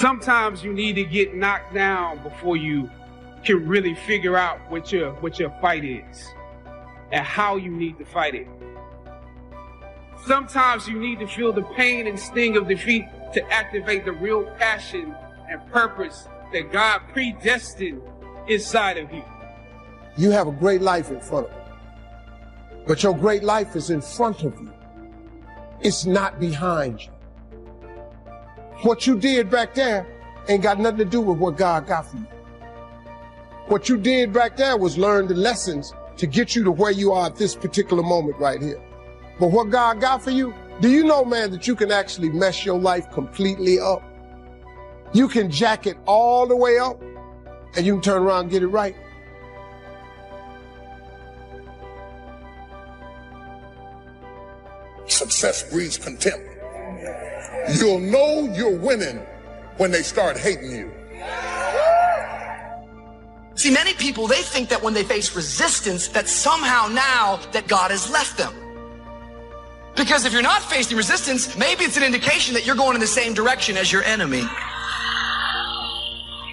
Sometimes you need to get knocked down before you can really figure out what your fight is and how you need to fight it. Sometimes you need to feel the pain and sting of defeat to activate the real passion and purpose that God predestined inside of you. You have a great life in front of you, but your great life is in front of you. It's not behind you. What you did back there ain't got nothing to do with what God got for you. What you did back there was learn the lessons to get you to where you are at this particular moment right here. But what God got for you, do you know, man, that you can actually mess your life completely up? You can jack it all the way up and you can turn around and get it right. Success breeds contempt. You'll know you're winning when they start hating you. See, many people, they think that when they face resistance, that somehow now that God has left them. Because if you're not facing resistance, maybe it's an indication that you're going in the same direction as your enemy.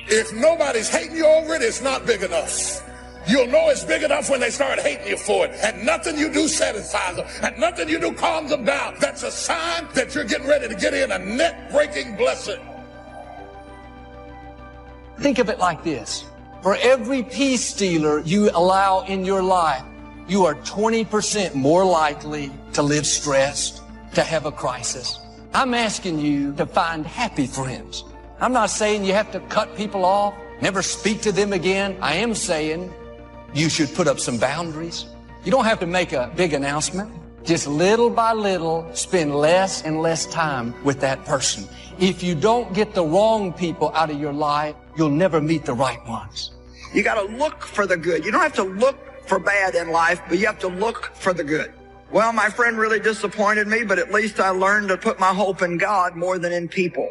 If nobody's hating you over it, it's not big enough. You'll know it's big enough when they start hating you for it. And nothing you do satisfies them. And nothing you do calms them down. That's a sign that you're getting ready to get in a net-breaking blessing. Think of it like this. For every peace stealer you allow in your life, you are 20% more likely to live stressed, to have a crisis. I'm asking you to find happy friends. I'm not saying you have to cut people off, never speak to them again. I am saying you should put up some boundaries. You don't have to make a big announcement. Just little by little, spend less and less time with that person. If you don't get the wrong people out of your life, you'll never meet the right ones. You got to look for the good. You don't have to look for bad in life, but you have to look for the good. Well, my friend really disappointed me, but at least I learned to put my hope in God more than in people.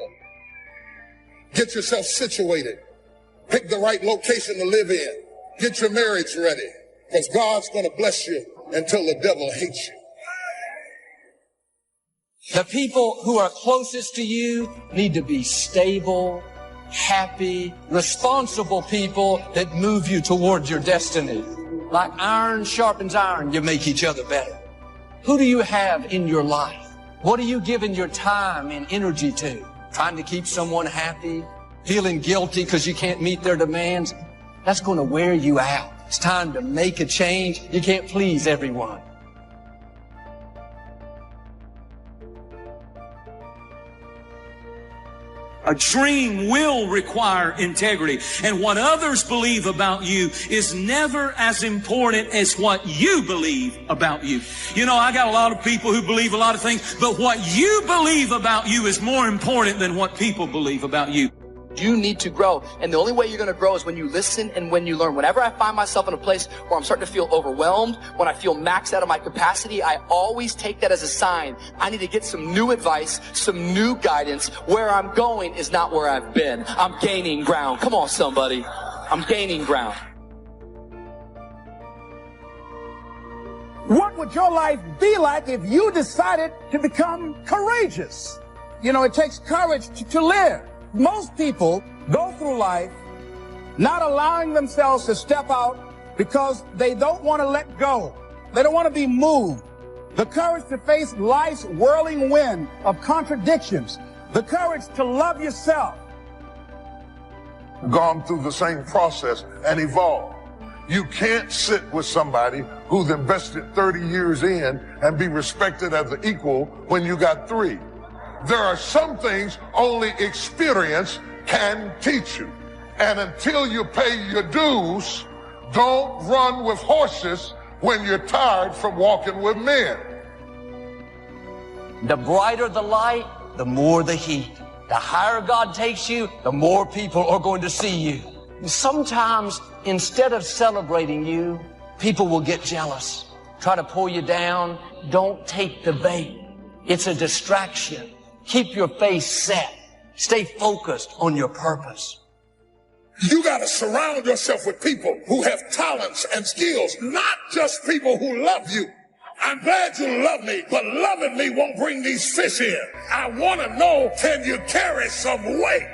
Get yourself situated. Pick the right location to live in. Get your marriage ready, because God's going to bless you until the devil hates you. The people who are closest to you need to be stable, happy, responsible people that move you towards your destiny. Like iron sharpens iron, you make each other better. Who do you have in your life? What are you giving your time and energy to? Trying to keep someone happy? Feeling guilty because you can't meet their demands? That's going to wear you out. It's time to make a change. You can't please everyone. A dream will require integrity. And what others believe about you is never as important as what you believe about you. You know, I got a lot of people who believe a lot of things, but what you believe about you is more important than what people believe about you. You need to grow. And the only way you're going to grow is when you listen and when you learn. Whenever I find myself in a place where I'm starting to feel overwhelmed, when I feel maxed out of my capacity, I always take that as a sign. I need to get some new advice, some new guidance. Where I'm going is not where I've been. I'm gaining ground. Come on, somebody. I'm gaining ground. What would your life be like if you decided to become courageous? You know, it takes courage to live. Most people go through life not allowing themselves to step out because they don't want to let go. They don't want to be moved. The courage to face life's whirling wind of contradictions. The courage to love yourself. Gone through the same process and evolved. You can't sit with somebody who's invested 30 years in and be respected as an equal when you got 3. There are some things only experience can teach you. And until you pay your dues, don't run with horses when you're tired from walking with men. The brighter the light, the more the heat. The higher God takes you, the more people are going to see you. Sometimes, instead of celebrating you, people will get jealous, try to pull you down. Don't take the bait. It's a distraction. Keep your face set. Stay focused on your purpose. You got to surround yourself with people who have talents and skills, not just people who love you. I'm glad you love me, but loving me won't bring these fish in. I want to know, can you carry some weight?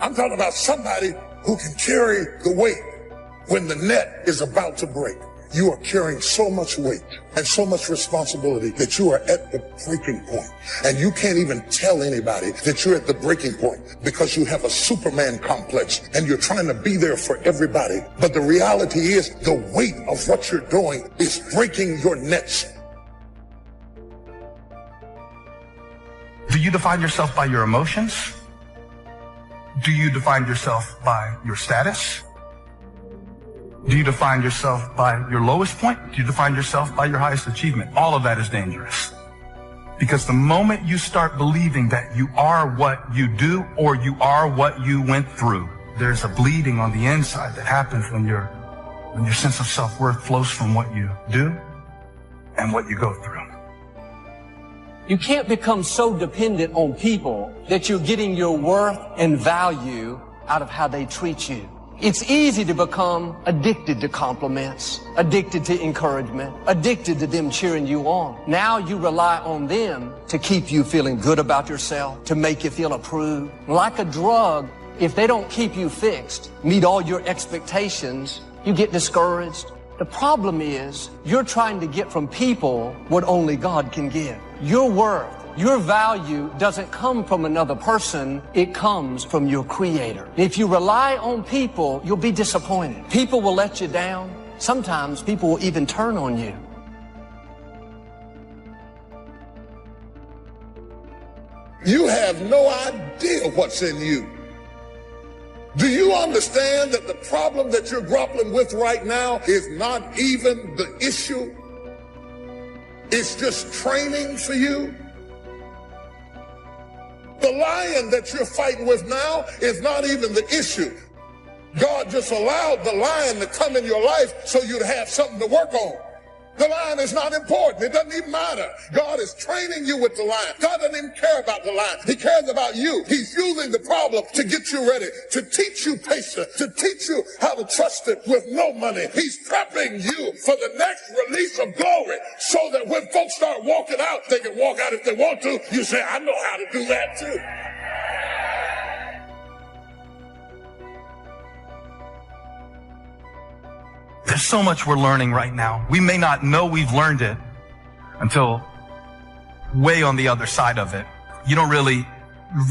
I'm talking about somebody who can carry the weight when the net is about to break. You are carrying so much weight and so much responsibility that you are at the breaking point. And you can't even tell anybody that you're at the breaking point because you have a Superman complex and you're trying to be there for everybody. But the reality is the weight of what you're doing is breaking your nets. Do you define yourself by your emotions? Do you define yourself by your status? Do you define yourself by your lowest point? Do you define yourself by your highest achievement? All of that is dangerous. Because the moment you start believing that you are what you do or you are what you went through, there's a bleeding on the inside that happens when your sense of self-worth flows from what you do and what you go through. You can't become so dependent on people that you're getting your worth and value out of how they treat you. It's easy to become addicted to compliments, addicted to encouragement, addicted to them cheering you on. Now you rely on them to keep you feeling good about yourself, to make you feel approved. Like a drug, if they don't keep you fixed, meet all your expectations, you get discouraged. The problem is you're trying to get from people what only God can give. Your worth, your value doesn't come from another person, it comes from your Creator. If you rely on people, you'll be disappointed. People will let you down. Sometimes people will even turn on you. You have no idea what's in you. Do you understand that the problem that you're grappling with right now is not even the issue? It's just training for you. The lion that you're fighting with now is not even the issue. God just allowed the lion to come in your life so you'd have something to work on. The lion is not important. It doesn't even matter. God is training you with the lion. God doesn't even care about the lion. He cares about you. He's using the problem to get you ready, to teach you patience, to teach you how to trust Him with no money. He's prepping you for the next release of glory so that when folks start walking out, they can walk out if they want to. You say, I know how to do that too. There's so much we're learning right now. We may not know we've learned it until way on the other side of it. You don't really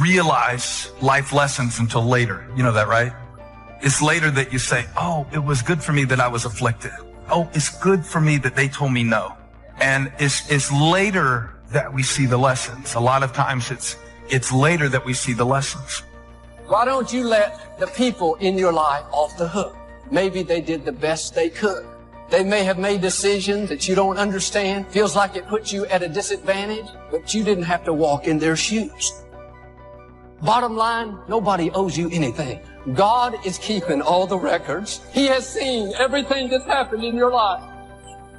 realize life lessons until later. You know that, right? It's later that you say, oh, it was good for me that I was afflicted. Oh, it's good for me that they told me no. And it's later that we see the lessons. A lot of times it's later that we see the lessons. Why don't you let the people in your life off the hook? Maybe they did the best they could. They may have made decisions that you don't understand. Feels like it puts you at a disadvantage, but you didn't have to walk in their shoes. Bottom line, nobody owes you anything. God is keeping all the records. He has seen everything that's happened in your life.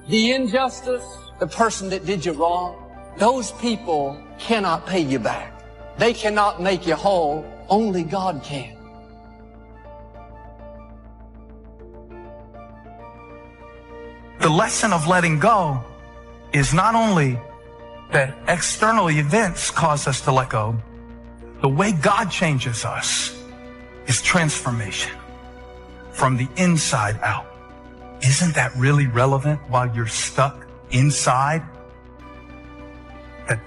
The injustice, the person that did you wrong, those people cannot pay you back. They cannot make you whole. Only God can. The lesson of letting go is not only that external events cause us to let go. The way God changes us is transformation from the inside out. Isn't that really relevant while you're stuck inside?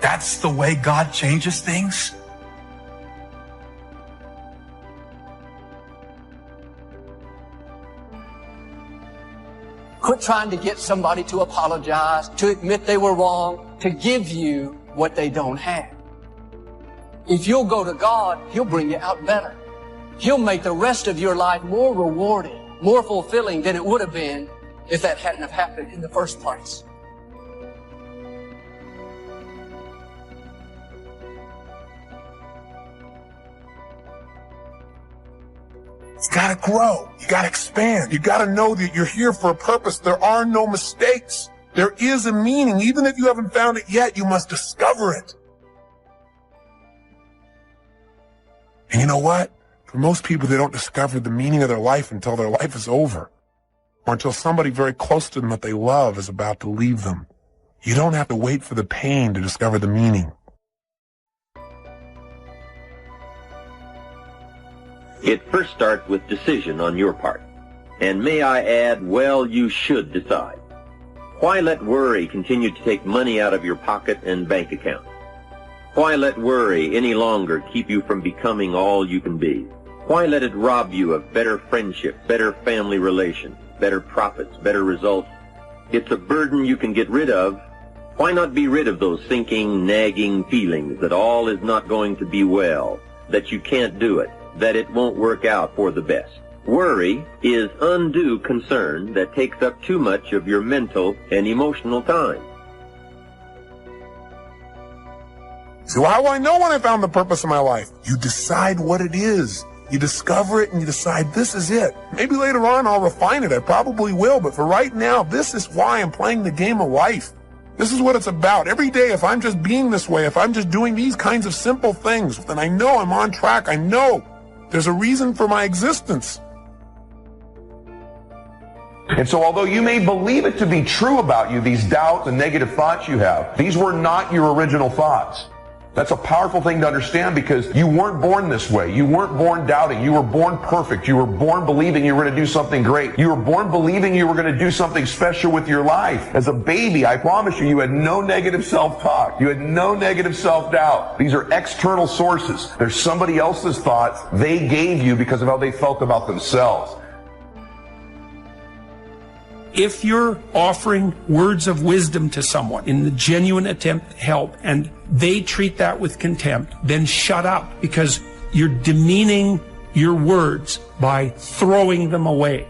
That's the way God changes things? Quit trying to get somebody to apologize, to admit they were wrong, to give you what they don't have. If you'll go to God, He'll bring you out better. He'll make the rest of your life more rewarding, more fulfilling than it would have been if that hadn't have happened in the first place. You gotta grow. You gotta expand. You gotta know that you're here for a purpose. There are no mistakes. There is a meaning. Even if you haven't found it yet, you must discover it. And you know what? For most people, they don't discover the meaning of their life until their life is over. Or until somebody very close to them that they love is about to leave them. You don't have to wait for the pain to discover the meaning. It first starts with decision on your part. And may I add, well, you should decide. Why let worry continue to take money out of your pocket and bank account? Why let worry any longer keep you from becoming all you can be? Why let it rob you of better friendship, better family relations, better profits, better results? It's a burden you can get rid of. Why not be rid of those sinking, nagging feelings that all is not going to be well, that you can't do it, that it won't work out for the best? Worry is undue concern that takes up too much of your mental and emotional time. So how will I know when I found the purpose of my life? You decide what it is. You discover it and you decide this is it. Maybe later on I'll refine it. I probably will. But for right now, this is why I'm playing the game of life. This is what it's about. Every day, if I'm just being this way, if I'm just doing these kinds of simple things, then I know I'm on track. I know there's a reason for my existence. And so although you may believe it to be true about you, these doubts and negative thoughts you have, these were not your original thoughts. That's a powerful thing to understand because you weren't born this way. You weren't born doubting. You were born perfect. You were born believing you were going to do something great. You were born believing you were going to do something special with your life. As a baby, I promise you, you had no negative self-talk. You had no negative self-doubt. These are external sources. There's somebody else's thoughts they gave you because of how they felt about themselves. If you're offering words of wisdom to someone in the genuine attempt to help and they treat that with contempt, then shut up because you're demeaning your words by throwing them away.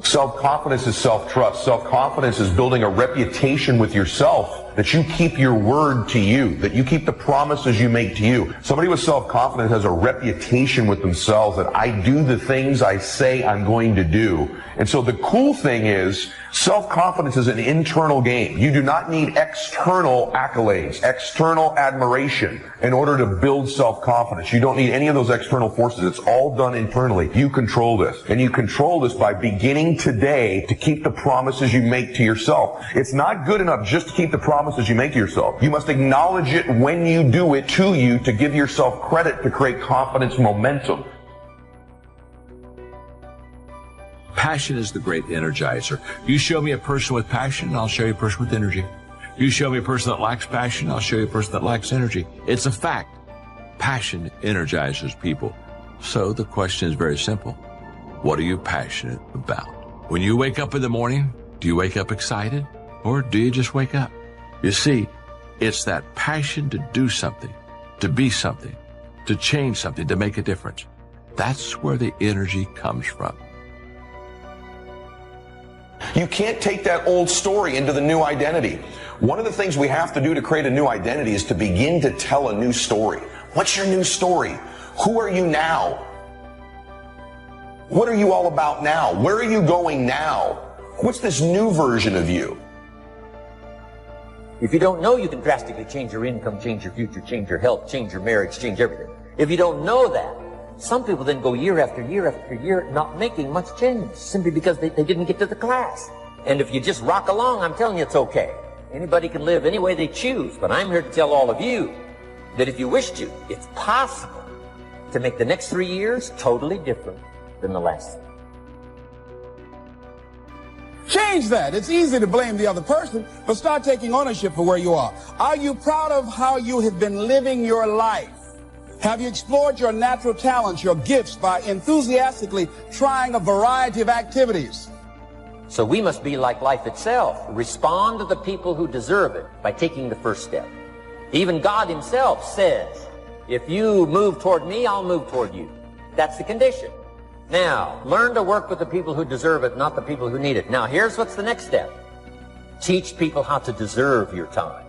Self-confidence is self-trust. Self-confidence is building a reputation with yourself that you keep your word to you, that you keep the promises you make to you. Somebody with self-confidence has a reputation with themselves that I do the things I say I'm going to do. And so the cool thing is, self-confidence is an internal game. You do not need external accolades, external admiration in order to build self-confidence. You don't need any of those external forces. It's all done internally. You control this. And you control this by beginning today to keep the promises you make to yourself. It's not good enough just to keep the promises you make to yourself. You must acknowledge it when you do it to you to give yourself credit to create confidence momentum. Passion is the great energizer. You show me a person with passion, and I'll show you a person with energy. You show me a person that lacks passion, I'll show you a person that lacks energy. It's a fact. Passion energizes people. So the question is very simple. What are you passionate about? When you wake up in the morning, do you wake up excited, or do you just wake up? You see, it's that passion to do something, to be something, to change something, to make a difference. That's where the energy comes from. You can't take that old story into the new identity. One of the things we have to do to create a new identity is to begin to tell a new story. What's your new story? Who are you now? What are you all about now? Where are you going now? What's this new version of you? If you don't know, you can drastically change your income, change your future, change your health, change your marriage, change everything. If you don't know that, some people then go year after year after year not making much change simply because they didn't get to the class. And if you just rock along, I'm telling you it's okay. Anybody can live any way they choose, but I'm here to tell all of you that if you wish to, it's possible to make the next 3 years totally different than the last 3. Change that. It's easy to blame the other person, but start taking ownership for where you are. Are you proud of how you have been living your life? Have you explored your natural talents, your gifts, by enthusiastically trying a variety of activities? So we must be like life itself. Respond to the people who deserve it by taking the first step. Even God himself says, if you move toward me, I'll move toward you. That's the condition. Now, learn to work with the people who deserve it, not the people who need it. Now, here's what's the next step. Teach people how to deserve your time.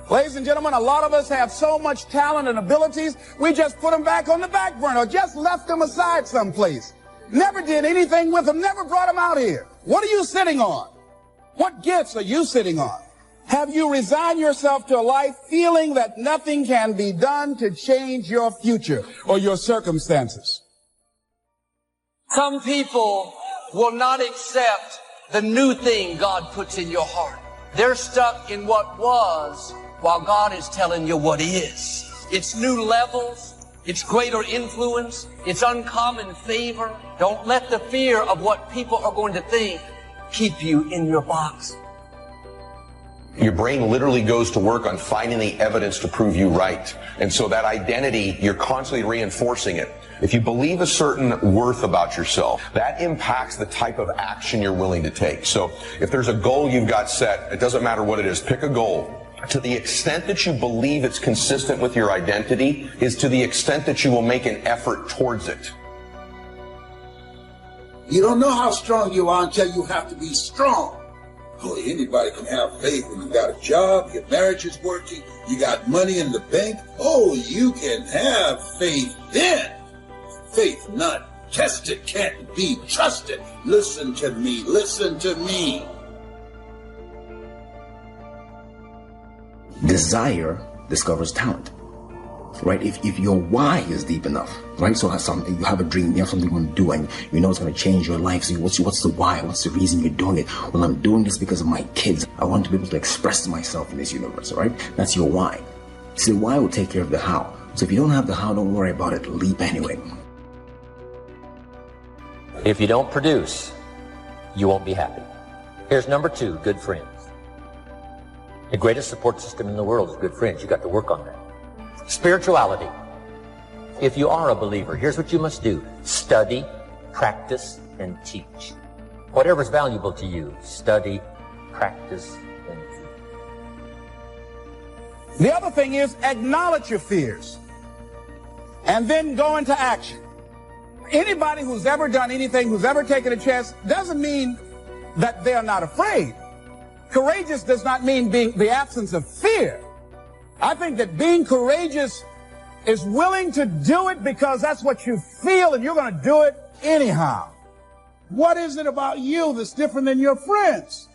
Ladies and gentlemen, a lot of us have so much talent and abilities, we just put them back on the back burner, just left them aside someplace. Never did anything with them, never brought them out here. What are you sitting on? What gifts are you sitting on? Have you resigned yourself to a life feeling that nothing can be done to change your future or your circumstances? Some people will not accept the new thing God puts in your heart. They're stuck in what was while God is telling you what is. It's new levels. It's greater influence. It's uncommon favor. Don't let the fear of what people are going to think keep you in your box. Your brain literally goes to work on finding the evidence to prove you right. And so that identity, you're constantly reinforcing it. If you believe a certain worth about yourself, that impacts the type of action you're willing to take. So if there's a goal you've got set, it doesn't matter what it is, pick a goal. To the extent that you believe it's consistent with your identity is to the extent that you will make an effort towards it. You don't know how strong you are until you have to be strong. Oh, anybody can have faith when you got a job, your marriage is working, you got money in the bank. Oh, you can have faith then. Faith not tested can't be trusted. Listen to me, listen to me. Desire discovers talent, right? If your why is deep enough, right? So you have a dream, you have something you want to do, and you know it's going to change your life. So what's the why? What's the reason you're doing it? Well, I'm doing this because of my kids. I want to be able to express myself in this universe, right? That's your why. So the why will take care of the how. So if you don't have the how, don't worry about it. Leap anyway. If you don't produce, you won't be happy. Here's number 2, good friends. The greatest support system in the world is good friends. You've got to work on that. Spirituality. If you are a believer, here's what you must do. Study, practice, and teach. Whatever's valuable to you, study, practice, and teach. The other thing is acknowledge your fears and then go into action. Anybody who's ever done anything, who's ever taken a chance, doesn't mean that they're not afraid. Courageous does not mean being the absence of fear. I think that being courageous is willing to do it because that's what you feel and you're going to do it anyhow. What is it about you that's different than your friends?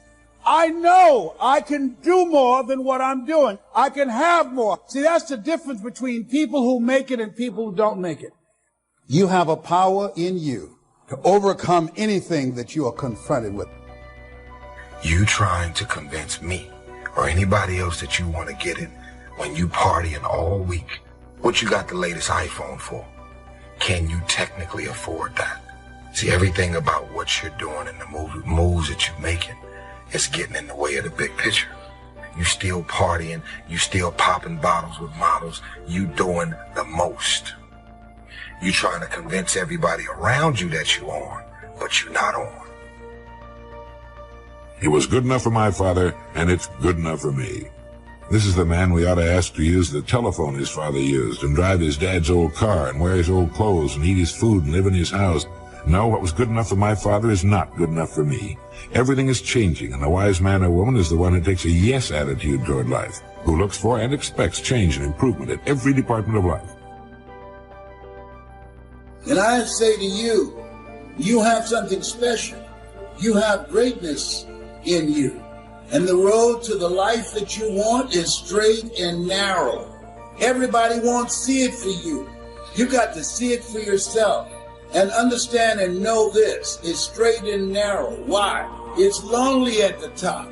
I know I can do more than what I'm doing. I can have more. See, that's the difference between people who make it and people who don't make it. You have a power in you to overcome anything that you are confronted with. You trying to convince me or anybody else that you want to get it when you partying all week, what you got the latest iPhone for? Can you technically afford that? See, everything about what you're doing and the moves that you're making is getting in the way of the big picture. You still partying, you still popping bottles with models, you doing the most. You trying to convince everybody around you that you're on, but you're not on. It was good enough for my father, and it's good enough for me. This is the man we ought to ask to use the telephone his father used, and drive his dad's old car, and wear his old clothes, and eat his food, and live in his house. No, what was good enough for my father is not good enough for me. Everything is changing, and the wise man or woman is the one who takes a yes attitude toward life, who looks for and expects change and improvement at every department of life. And I say to you, you have something special. You have greatness in you. And the road to the life that you want is straight and narrow. Everybody won't see it for you. You got to see it for yourself. And understand and know this. It's straight and narrow. Why? It's lonely at the top.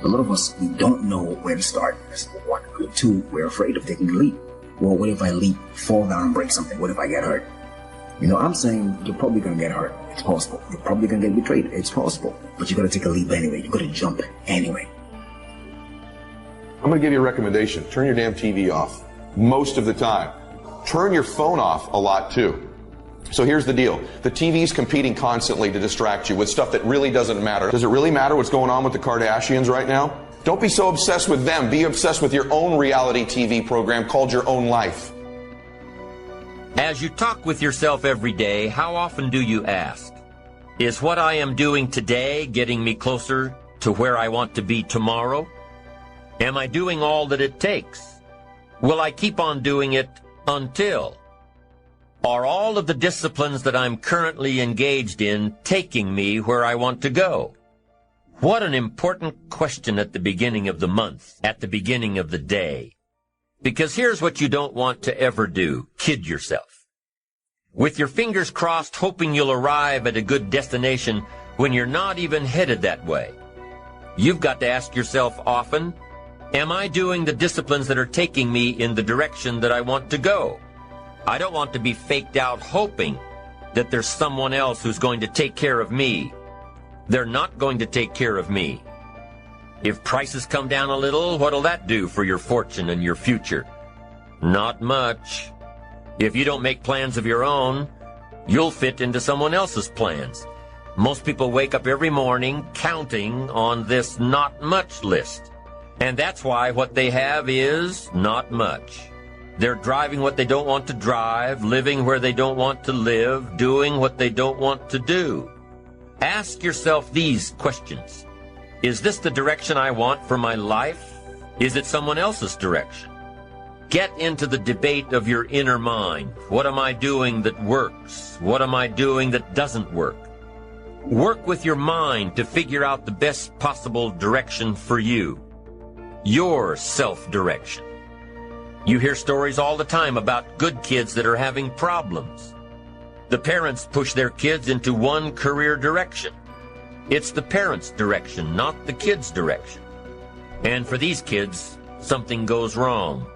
A lot of us, we don't know where to start. That's one. Two, we're afraid of taking the leap. Well, what if I leap, fall down, and break something? What if I get hurt? You know, I'm saying you're probably going to get hurt. It's possible. You're probably going to get betrayed. It's possible. But you got to take a leap anyway. You got to jump anyway. I'm going to give you a recommendation. Turn your damn TV off. Most of the time. Turn your phone off a lot too. So here's the deal. The TV's competing constantly to distract you with stuff that really doesn't matter. Does it really matter what's going on with the Kardashians right now? Don't be so obsessed with them. Be obsessed with your own reality TV program called Your Own Life. As you talk with yourself every day, how often do you ask, is what I am doing today getting me closer to where I want to be tomorrow? Am I doing all that it takes? Will I keep on doing it until? Are all of the disciplines that I'm currently engaged in taking me where I want to go? What an important question at the beginning of the month, at the beginning of the day. Because here's what you don't want to ever do. Kid yourself. With your fingers crossed, hoping you'll arrive at a good destination when you're not even headed that way. You've got to ask yourself often, Am I doing the disciplines that are taking me in the direction that I want to go? I don't want to be faked out hoping that there's someone else who's going to take care of me. They're not going to take care of me. If prices come down a little, what'll that do for your fortune and your future? Not much. If you don't make plans of your own, you'll fit into someone else's plans. Most people wake up every morning counting on this not much list. And that's why what they have is not much. They're driving what they don't want to drive, living where they don't want to live, doing what they don't want to do. Ask yourself these questions. Is this the direction I want for my life? Is it someone else's direction? Get into the debate of your inner mind. What am I doing that works? What am I doing that doesn't work? Work with your mind to figure out the best possible direction for you. Your self-direction. You hear stories all the time about good kids that are having problems. The parents push their kids into one career direction. It's the parents' direction, not the kids' direction. And for these kids, something goes wrong.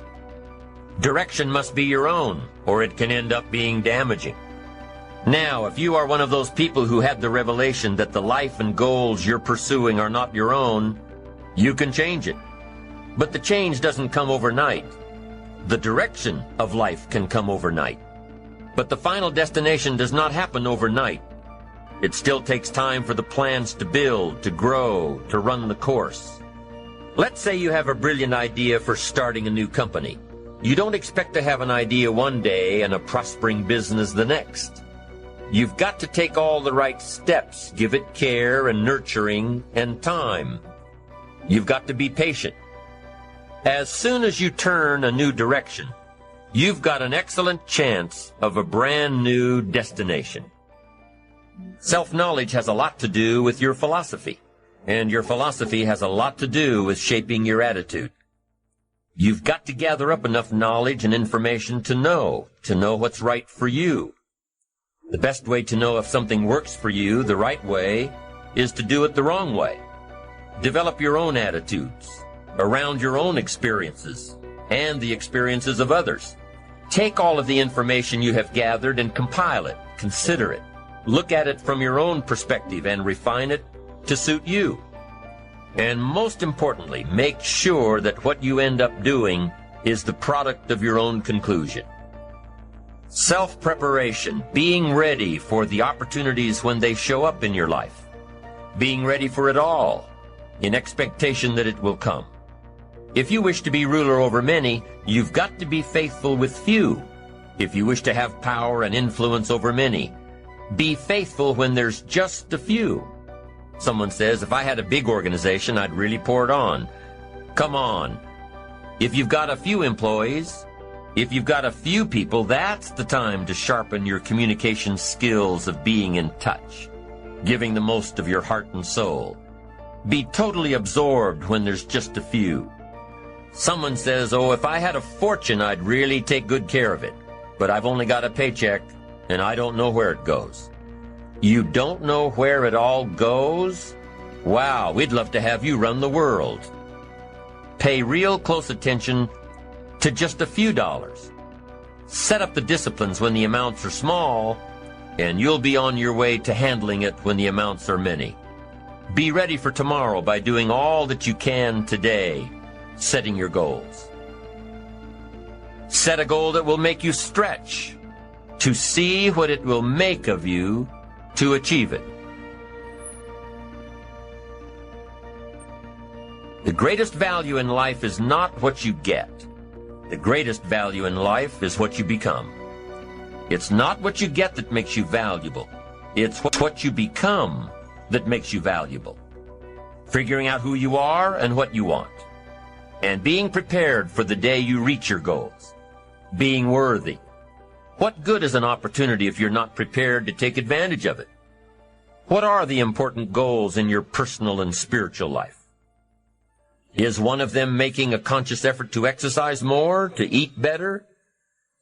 Direction must be your own, or it can end up being damaging. Now, if you are one of those people who had the revelation that the life and goals you're pursuing are not your own, you can change it. But the change doesn't come overnight. The direction of life can come overnight. But the final destination does not happen overnight. It still takes time for the plans to build, to grow, to run the course. Let's say you have a brilliant idea for starting a new company. You don't expect to have an idea one day and a prospering business the next. You've got to take all the right steps, give it care and nurturing and time. You've got to be patient. As soon as you turn a new direction, you've got an excellent chance of a brand new destination. Self-knowledge has a lot to do with your philosophy, and your philosophy has a lot to do with shaping your attitude. You've got to gather up enough knowledge and information to know what's right for you. The best way to know if something works for you the right way is to do it the wrong way. Develop your own attitudes around your own experiences and the experiences of others. Take all of the information you have gathered and compile it, consider it. Look at it from your own perspective and refine it to suit you. And most importantly, make sure that what you end up doing is the product of your own conclusion. Self-preparation, being ready for the opportunities when they show up in your life. Being ready for it all, in expectation that it will come. If you wish to be ruler over many, you've got to be faithful with few. If you wish to have power and influence over many, be faithful when there's just a few. Someone says, if I had a big organization, I'd really pour it on. Come on. If you've got a few employees, if you've got a few people, that's the time to sharpen your communication skills of being in touch, giving the most of your heart and soul. Be totally absorbed when there's just a few. Someone says, oh, if I had a fortune, I'd really take good care of it. But I've only got a paycheck, and I don't know where it goes. You don't know where it all goes? Wow, we'd love to have you run the world. Pay real close attention to just a few dollars. Set up the disciplines when the amounts are small, and you'll be on your way to handling it when the amounts are many. Be ready for tomorrow by doing all that you can today, setting your goals. Set a goal that will make you stretch, to see what it will make of you to achieve it. The greatest value in life is not what you get. The greatest value in life is what you become. It's not what you get that makes you valuable. It's what you become that makes you valuable. Figuring out who you are and what you want. And being prepared for the day you reach your goals. Being worthy. What good is an opportunity if you're not prepared to take advantage of it? What are the important goals in your personal and spiritual life? Is one of them making a conscious effort to exercise more, to eat better?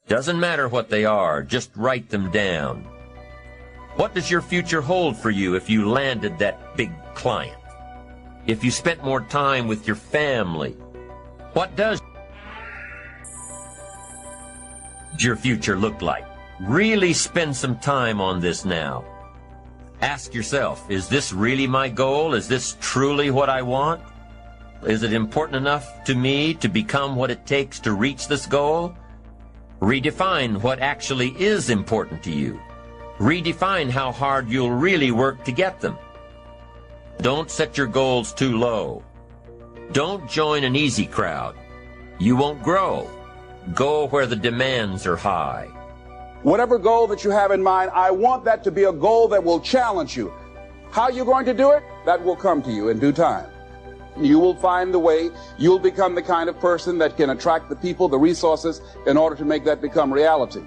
Doesn't matter what they are, just write them down. What does your future hold for you if you landed that big client? If you spent more time with your family, What does your future look like? Really spend some time on this now. Ask yourself, is this really my goal? Is this truly what I want? Is it important enough to me to become what it takes to reach this goal? Redefine what actually is important to you. Redefine how hard you'll really work to get them. Don't set your goals too low. Don't join an easy crowd. You won't grow. Go where the demands are high. Whatever goal that you have in mind, I want that to be a goal that will challenge you. How you're going to do it, that will come to you in due time. You will find the way. You'll become the kind of person that can attract the people, the resources, in order to make that become reality.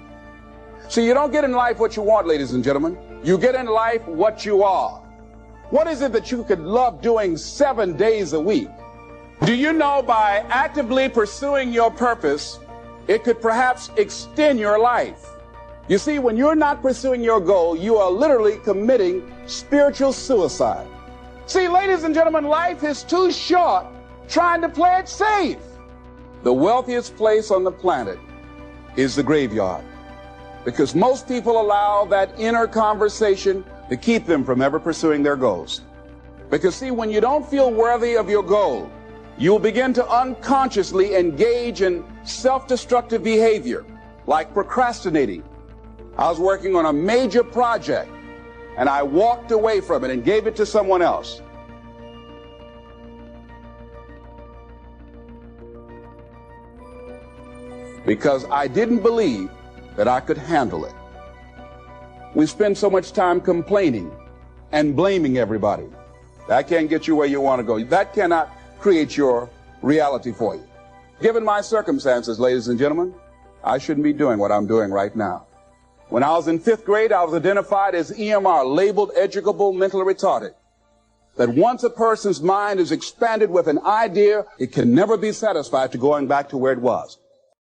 See, you don't get in life what you want, ladies and gentlemen. You get in life what you are. What is it that you could love doing 7 days a week? Do you know by actively pursuing your purpose, it could perhaps extend your life? You see, when you're not pursuing your goal, you are literally committing spiritual suicide. See, ladies and gentlemen, life is too short trying to play it safe. The wealthiest place on the planet is the graveyard, because most people allow that inner conversation to keep them from ever pursuing their goals. Because see, when you don't feel worthy of your goal, you'll begin to unconsciously engage in self-destructive behavior, like procrastinating. I was working on a major project, and I walked away from it and gave it to someone else. Because I didn't believe that I could handle it. We spend so much time complaining and blaming everybody. That can't get you where you want to go. That cannot create your reality for you. Given my circumstances, ladies and gentlemen, I shouldn't be doing what I'm doing right now. When I was in 5th grade, I was identified as EMR, labeled educable mentally retarded. That once a person's mind is expanded with an idea, it can never be satisfied to going back to where it was.